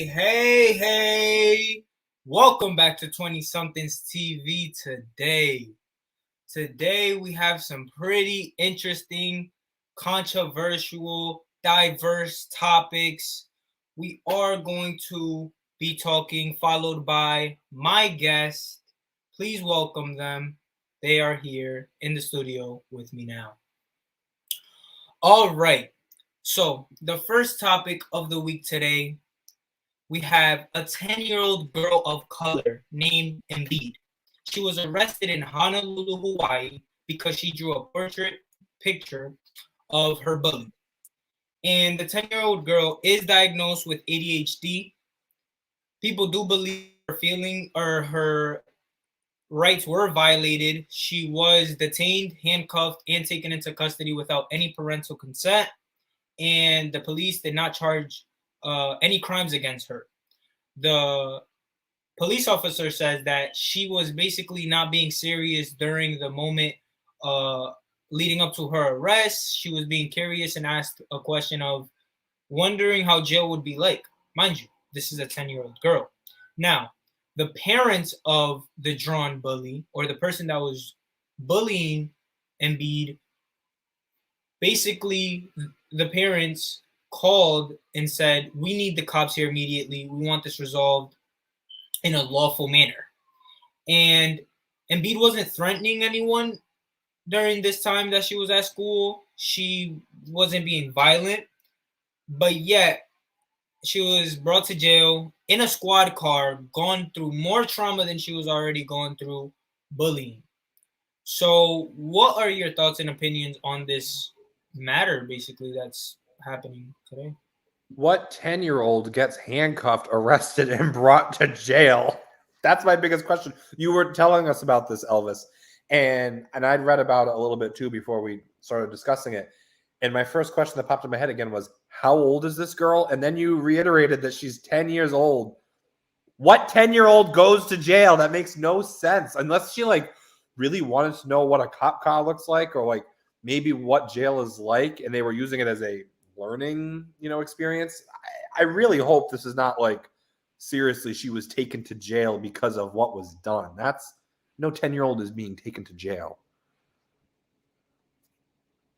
Hey. Welcome back to 20SomethingsTV today. Today we have some pretty interesting, controversial, diverse topics. We are going to be talking, followed by my guest. Please welcome them. They are here in the studio with me now. All right. So, the first topic of the week today, we have a 10-year-old girl of color named Embiid. She was arrested in Honolulu, Hawaii, because she drew a portrait picture of her bully. And the 10-year-old girl is diagnosed with ADHD. People do believe her rights were violated. She was detained, handcuffed, and taken into custody without any parental consent. And the police did not charge any crimes against her. The police officer says that she was basically not being serious during the moment leading up to her arrest. She was being curious and asked a question of wondering how jail would be like. Mind you, this is a 10-year-old girl. Now, the parents of the drawn bully, or the person that was bullying Embiid, basically the parents called and said, we need the cops here immediately. We want this resolved in a lawful manner. And Embiid wasn't threatening anyone during this time that she was at school. She wasn't being violent, but yet she was brought to jail in a squad car, gone through more trauma than she was already going through bullying. So what are your thoughts and opinions on this matter, basically, that's happening today? What 10-year-old gets handcuffed, arrested, and brought to jail? That's my biggest question. You were telling us about this, Elvis, and I'd read about it a little bit too before we started discussing it. And my first question that popped in my head again was, how old is this girl? And then you reiterated that she's 10 years old. What 10-year-old goes to jail? That makes no sense. Unless she really wanted to know what a cop car looks like, or maybe what jail is like, and they were using it as a learning, experience. I really hope this is not seriously she was taken to jail because of what was done. That's no 10-year-old is being taken to jail.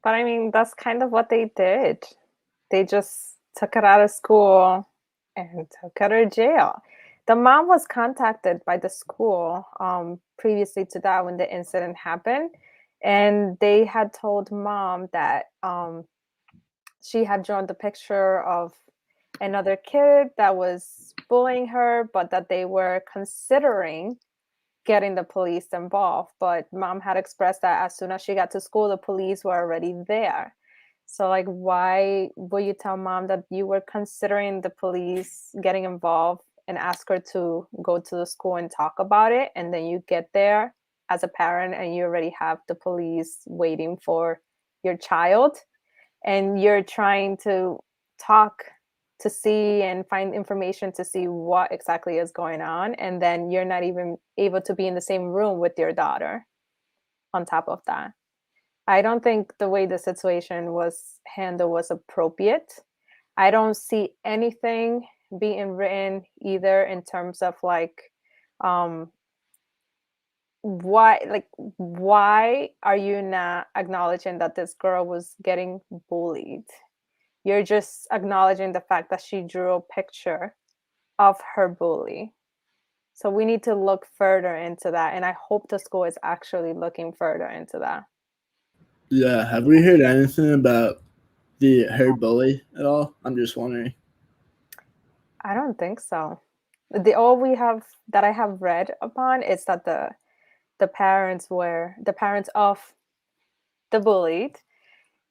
But I mean, that's kind of what they did. They just took her out of school and took her to jail. The mom was contacted by the school previously to that when the incident happened. And they had told mom that she had drawn the picture of another kid that was bullying her, but that they were considering getting the police involved. But mom had expressed that as soon as she got to school, the police were already there. So why will you tell mom that you were considering the police getting involved and ask her to go to the school and talk about it? And then you get there as a parent and you already have the police waiting for your child, and you're trying to talk to see and find information to see what exactly is going on. And then you're not even able to be in the same room with your daughter on top of that. I don't think the way the situation was handled was appropriate. I don't see anything being written either in terms of why are you not acknowledging that this girl was getting bullied? You're just acknowledging the fact that she drew a picture of her bully. So we need to look further into that, and I hope the school is actually looking further into that. Yeah, have we heard anything about her bully at all? I'm just wondering. I don't think so. All we have that I have read upon is that the parents of the bullied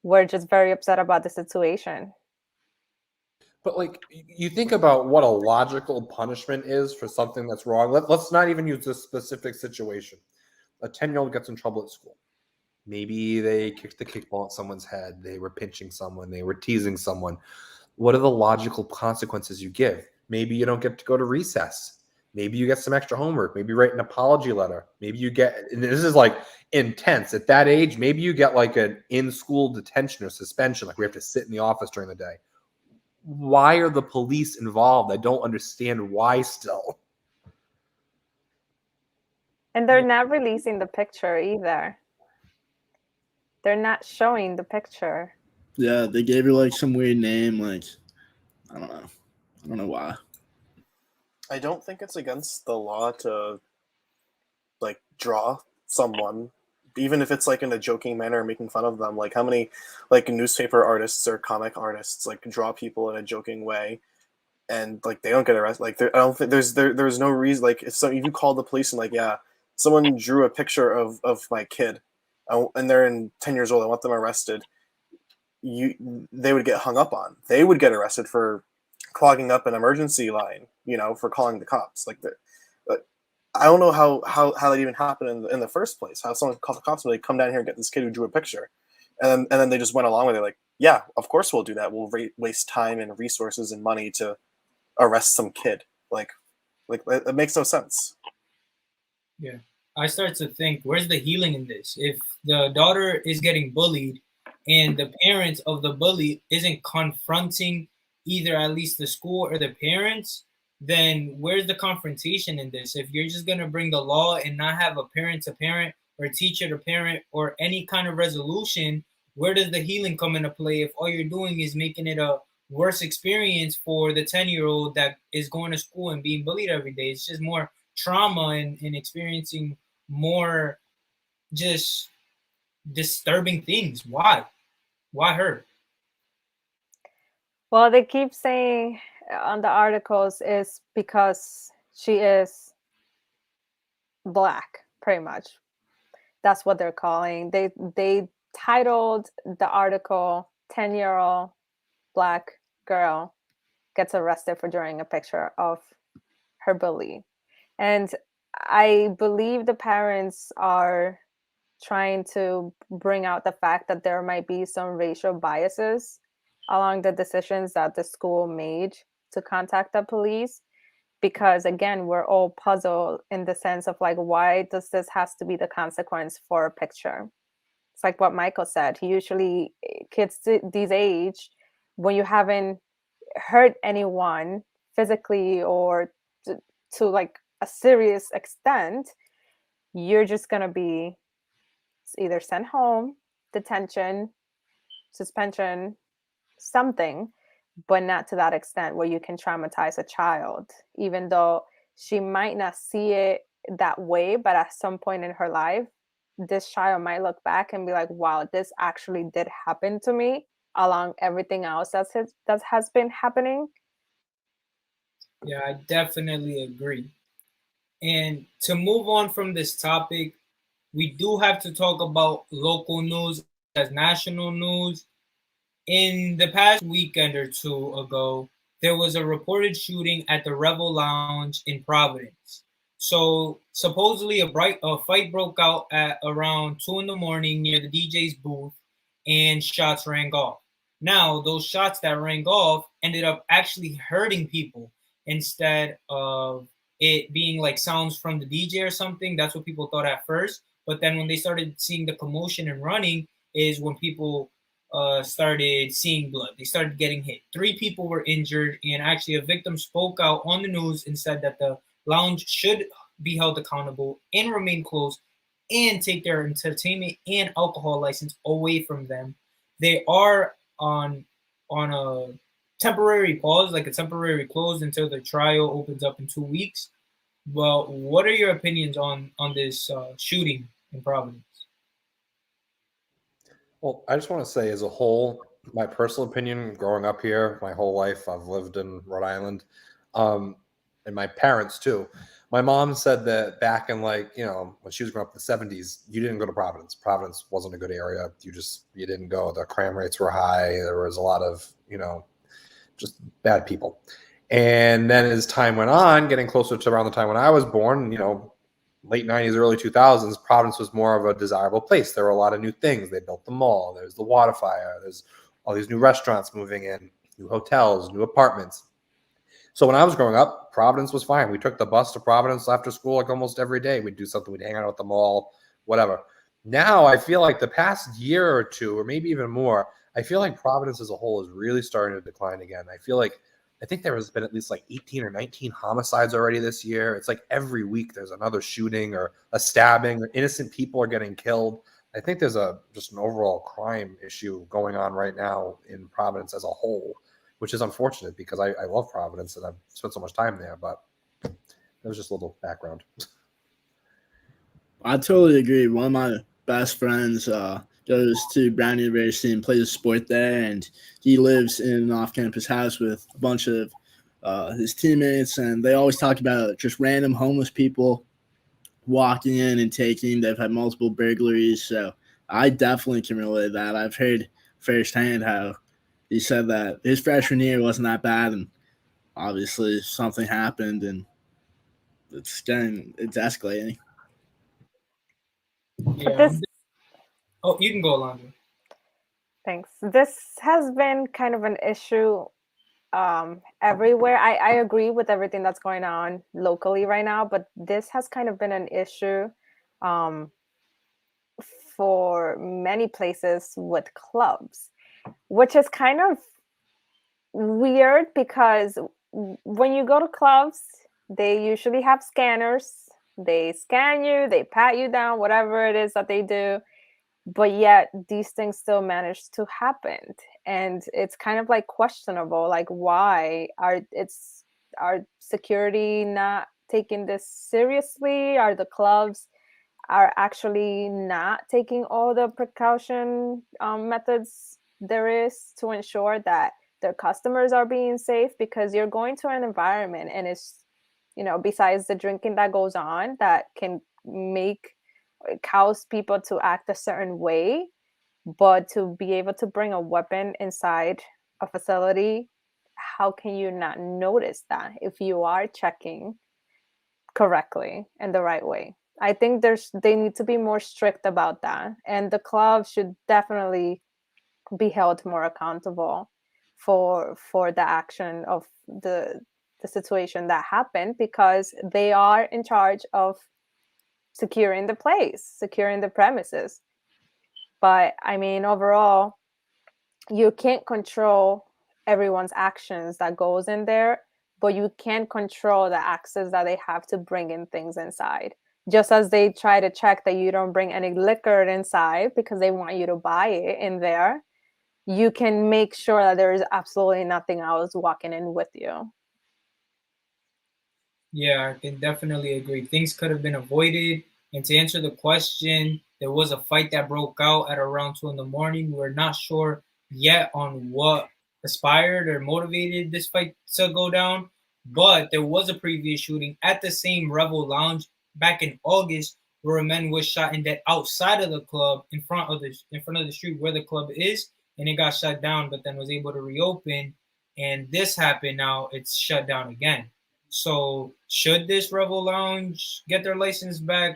were just very upset about the situation. But you think about what a logical punishment is for something that's wrong. Let's not even use this specific situation. A 10-year-old gets in trouble at school. Maybe they kicked the kickball at someone's head. They were pinching someone. They were teasing someone. What are the logical consequences you give? Maybe you don't get to go to recess. Maybe you get some extra homework. Maybe you write an apology letter. Maybe you get, and this is intense at that age, maybe you get an in-school detention or suspension. We have to sit in the office during the day. why are the police involved? I don't understand why still. And they're not releasing the picture either. They're not showing the picture. Yeah, they gave her like some weird name. Like, I don't know. I don't know why. I don't think it's against the law to like draw someone, even if it's like in a joking manner, making fun of them. Like how many like newspaper artists or comic artists like draw people in a joking way, and like they don't get arrested. Like I don't think there's no reason. Like if you call the police and like, yeah, someone drew a picture of my kid, and they're 10 years old, I want them arrested. They would get hung up on. They would get arrested for clogging up an emergency line, for calling the cops. Like I don't know how that even happened in the first place. How someone called the cops and they come down here and get this kid who drew a picture, and then they just went along with it. Like, yeah, of course we'll do that. We'll waste time and resources and money to arrest some kid. Like it makes no sense. Yeah, I start to think, where's the healing in this? If the daughter is getting bullied and the parents of the bully isn't confronting either at least the school or the parents, then where's the confrontation in this? If you're just going to bring the law and not have a parent to parent or teacher to parent or any kind of resolution, where does the healing come into play if all you're doing is making it a worse experience for the 10-year-old that is going to school and being bullied every day? It's just more trauma and experiencing more just disturbing things. Why her? Well, they keep saying on the articles is because she is Black, pretty much. That's what they're calling. They titled the article 10-year-old Black girl gets arrested for drawing a picture of her bully. And I believe the parents are trying to bring out the fact that there might be some racial biases along the decisions that the school made to contact the police. Because again, we're all puzzled in the sense of like, why does this has to be the consequence for a picture? It's like what Michael said. Usually kids these age, when you haven't hurt anyone physically or to like a serious extent, you're just going to be either sent home, detention, suspension, something, but not to that extent where you can traumatize a child, even though she might not see it that way. But at some point in her life, this child might look back and be like, wow, this actually did happen to me along everything else that has been happening. Yeah, I definitely agree. And to move on from this topic, we do have to talk about local news as national news. In the past weekend or two ago, there was a reported shooting at the Revel Lounge in Providence. So supposedly a fight broke out at around 2 a.m. near the DJ's booth, and shots rang off. Now, those shots that rang off ended up actually hurting people instead of it being like sounds from the DJ or something. That's what people thought at first. But then when they started seeing the commotion and running is when people started seeing blood. They started getting hit. 3 people were injured, and actually a victim spoke out on the news and said that the lounge should be held accountable and remain closed and take their entertainment and alcohol license away from them. They are on a temporary pause, like a temporary close until the trial opens up in 2 weeks. Well, what are your opinions on this shooting in Providence? Well, I just want to say, as a whole, my personal opinion, growing up here, my whole life, I've lived in Rhode Island, and my parents too. My mom said that back in when she was growing up in the 70s, you didn't go to Providence. Providence wasn't a good area. You didn't go. The crime rates were high. There was a lot of, just bad people. And then as time went on, getting closer to around the time when I was born, late 90s, early 2000s, Providence was more of a desirable place. There were a lot of new things. They built the mall. There's the water fire. There's all these new restaurants moving in, new hotels, new apartments. So when I was growing up, Providence was fine. We took the bus to Providence after school like almost every day. We'd do something. We'd hang out at the mall, whatever. Now I feel like the past year or two, or maybe even more, I feel like Providence as a whole is really starting to decline again. I think there has been at least like 18 or 19 homicides already this year. It's like every week there's another shooting or a stabbing, or innocent people are getting killed. I think there's just an overall crime issue going on right now in Providence as a whole, which is unfortunate because I love Providence and I've spent so much time there, but that was just a little background. I totally agree. One of my best friends goes to Brown University and plays a sport there, and he lives in an off-campus house with a bunch of his teammates, and they always talk about just random homeless people walking in and taking. They've had multiple burglaries, so I definitely can relate that. I've heard firsthand how he said that his freshman year wasn't that bad, and obviously something happened, and it's escalating. Yeah. This, Oh, you can go, Alondra. thanks. This has been kind of an issue everywhere. I agree with everything that's going on locally right now, but this has kind of been an issue for many places with clubs, which is kind of weird because when you go to clubs, they usually have scanners. They scan you, they pat you down, whatever it is that they do. But yet these things still manage to happen. And it's kind of like questionable, like why are security not taking this seriously? Are the clubs are actually not taking all the precaution methods there is to ensure that their customers are being safe? Because you're going to an environment and it's, besides the drinking that goes on that can cause people to act a certain way, but to be able to bring a weapon inside a facility, how can you not notice that if you are checking correctly and the right way? I think they need to be more strict about that, and the club should definitely be held more accountable for the action of the situation that happened, because they are in charge of securing the place, securing the premises. But I mean, overall, you can't control everyone's actions that goes in there, but you can control the access that they have to bring in things inside. Just as they try to check that you don't bring any liquor inside because they want you to buy it in there, you can make sure that there is absolutely nothing else walking in with you. Yeah, I can definitely agree. Things could have been avoided. And to answer the question, there was a fight that broke out at around 2 in the morning. We're not sure yet on what inspired or motivated this fight to go down, but there was a previous shooting at the same Revel Lounge back in August where a man was shot and dead outside of the club in front of the street where the club is, and it got shut down, but then was able to reopen. And this happened now, it's shut down again. So should this Revel Lounge get their license back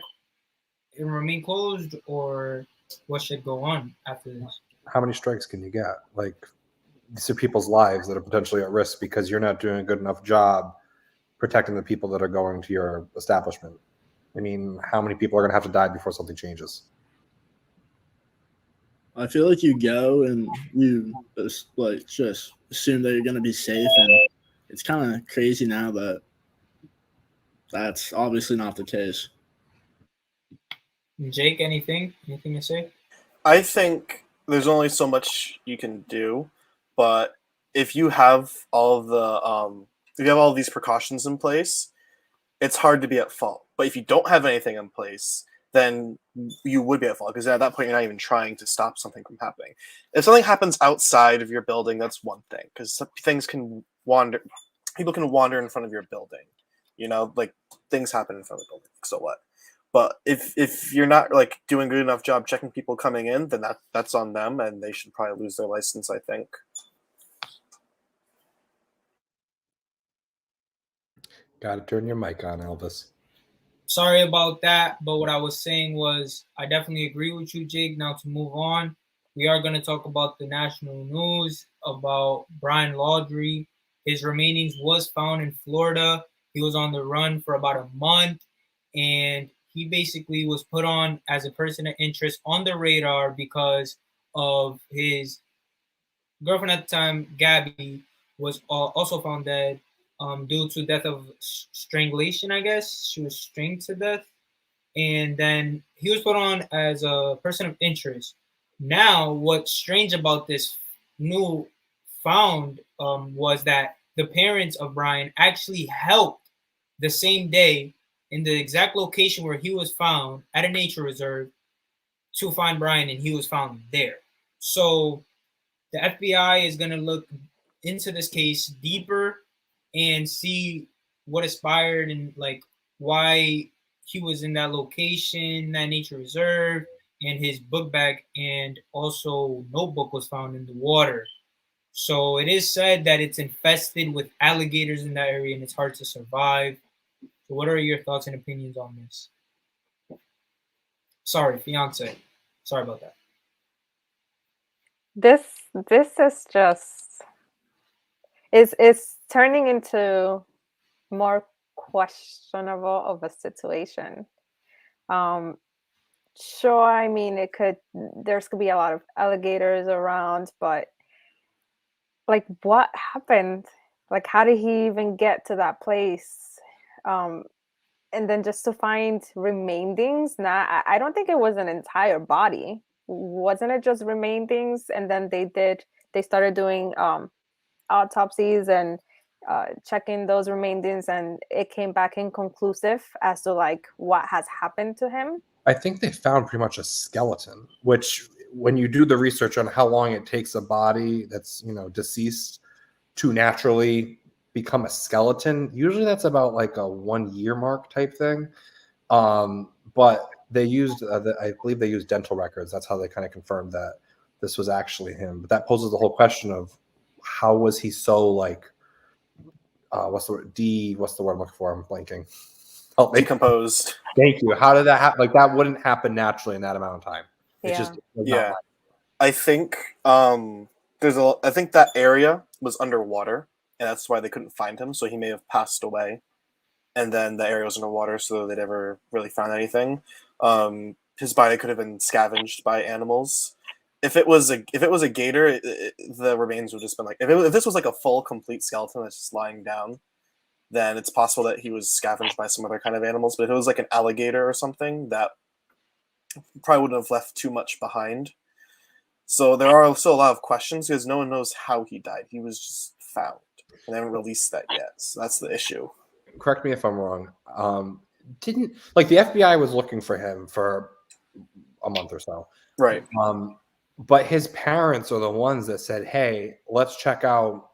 and remain closed, or what should go on after this? How many strikes can you get? Like, these are people's lives that are potentially at risk because you're not doing a good enough job protecting the people that are going to your establishment. I mean, how many people are going to have to die before something changes? I feel like you go and you just assume that you're going to be safe, and it's kind of crazy now that that's obviously not the case. Jake, anything to say? I think there's only so much you can do, but if you have all these precautions in place, it's hard to be at fault. But if you don't have anything in place, then you would be at fault, because at that point you're not even trying to stop something from happening. If something happens outside of your building, that's one thing, because people can wander in front of your building. Like things happen in front of the building. So what? But if you're not like doing a good enough job checking people coming in, then that's on them, and they should probably lose their license, I think. Got to turn your mic on, Elvis. Sorry about that, but what I was saying was I definitely agree with you, Jake. Now to move on, we are going to talk about the national news about Brian Laundrie. His remainings was found in Florida. He was on the run for about a month, and he basically was put on as a person of interest on the radar because of his girlfriend at the time, Gabby, was also found dead due to death of strangulation, I guess. She was strained to death. And then he was put on as a person of interest. Now, what's strange about this new found was that the parents of Brian actually helped the same day in the exact location where he was found at a nature reserve to find Brian, and he was found there. So the FBI is going to look into this case deeper and see what inspired and like why he was in that location, that nature reserve, and his book bag and also notebook was found in the water. So it is said that it's infested with alligators in that area and it's hard to survive. So what are your thoughts and opinions on this? Sorry, fiance. Sorry about that. This is just is turning into more questionable of a situation. Sure, I mean there's could be a lot of alligators around, but like what happened? Like how did he even get to that place? And then just to find remainings, I don't think it was an entire body. Wasn't it just remainings? And then they started doing autopsies and checking those remainings, and it came back inconclusive as to like what has happened to him. I think they found pretty much a skeleton, which when you do the research on how long it takes a body that's, you know, deceased to naturally become a skeleton, usually that's about like a 1 year mark type thing. But they used, I believe they used dental records. That's how they kind of confirmed that this was actually him. But that poses the whole question of how was he so like, what's the word? What's the word I'm looking for? I'm blanking. Oh, decomposed. Thank you. How did that happen? Like that wouldn't happen naturally in that amount of time. It just yeah. I think I think that area was underwater, and that's why they couldn't find him. So he may have passed away, and then the area was underwater, so they never really found anything. His body could have been scavenged by animals. If it was a gator, the remains would have just been like if this was like a full complete skeleton that's just lying down, then it's possible that he was scavenged by some other kind of animals. But if it was like an alligator or something, that probably wouldn't have left too much behind. So there are still a lot of questions because no one knows how he died. He was just found, and they haven't released that yet. So that's the issue. Correct me if I'm wrong. Didn't like the FBI was looking for him for a month or so, right? But his parents are the ones that said, "Hey, let's check out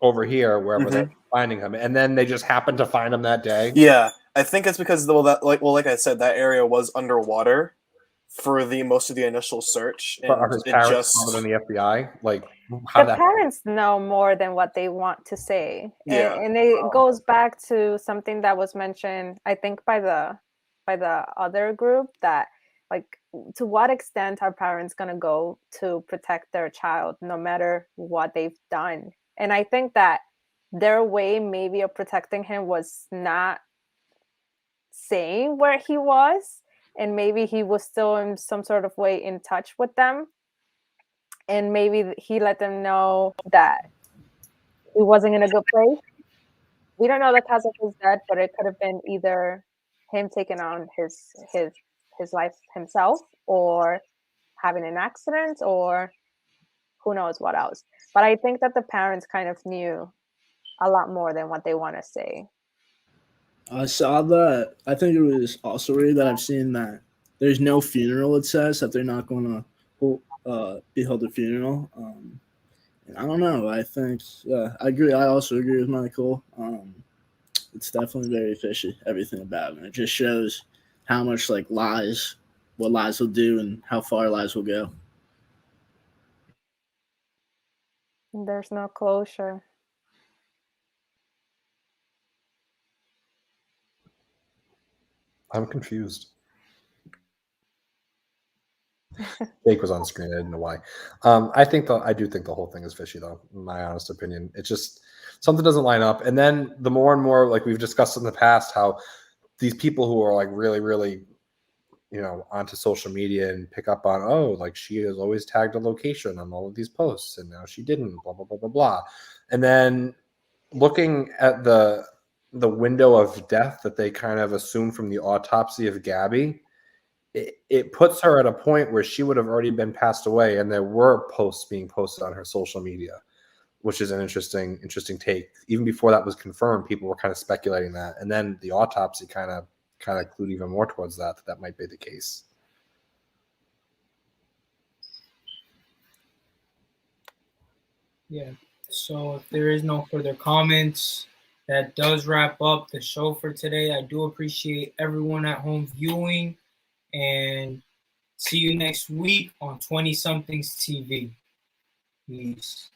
over here wherever they're finding him," and then they just happened to find him that day. Yeah, I think it's because like I said, that area was underwater for most of the initial search, and are his parents in the FBI? Like the parents know more than what they want to say, and it goes back to something that was mentioned, I think, by the other group, that like to what extent are parents going to go to protect their child no matter what they've done. And I think that their way maybe of protecting him was not saying where he was, and maybe he was still in some sort of way in touch with them, and maybe he let them know that he wasn't in a good place. We don't know the cause of his death, but it could have been either him taking on his life himself, or having an accident, or who knows what else. But I think that the parents kind of knew a lot more than what they want to say. I saw that. I think it was also weird that I've seen that there's no funeral. It says that they're not going to be held a funeral. And I don't know. I think, I agree. I also agree with Michael. It's definitely very fishy, everything about it. It just shows how much like what lies will do and how far lies will go. There's no closure. I'm confused. Jake was on screen. I didn't know why. I do think the whole thing is fishy, though. In my honest opinion, it's just something doesn't line up. And then the more and more, like we've discussed in the past, how these people who are like really, really onto social media and pick up on, oh, like she has always tagged a location on all of these posts and now she didn't, blah, blah, blah, blah, blah. And then looking at the window of death that they kind of assumed from the autopsy of Gabby, it puts her at a point where she would have already been passed away, and there were posts being posted on her social media, which is an interesting take. Even before that was confirmed, people were kind of speculating that, and then the autopsy kind of clued even more towards that might be the case. Yeah. So if there is no further comments, that does wrap up the show for today. I do appreciate everyone at home viewing, and see you next week on 20 Somethings TV. Peace.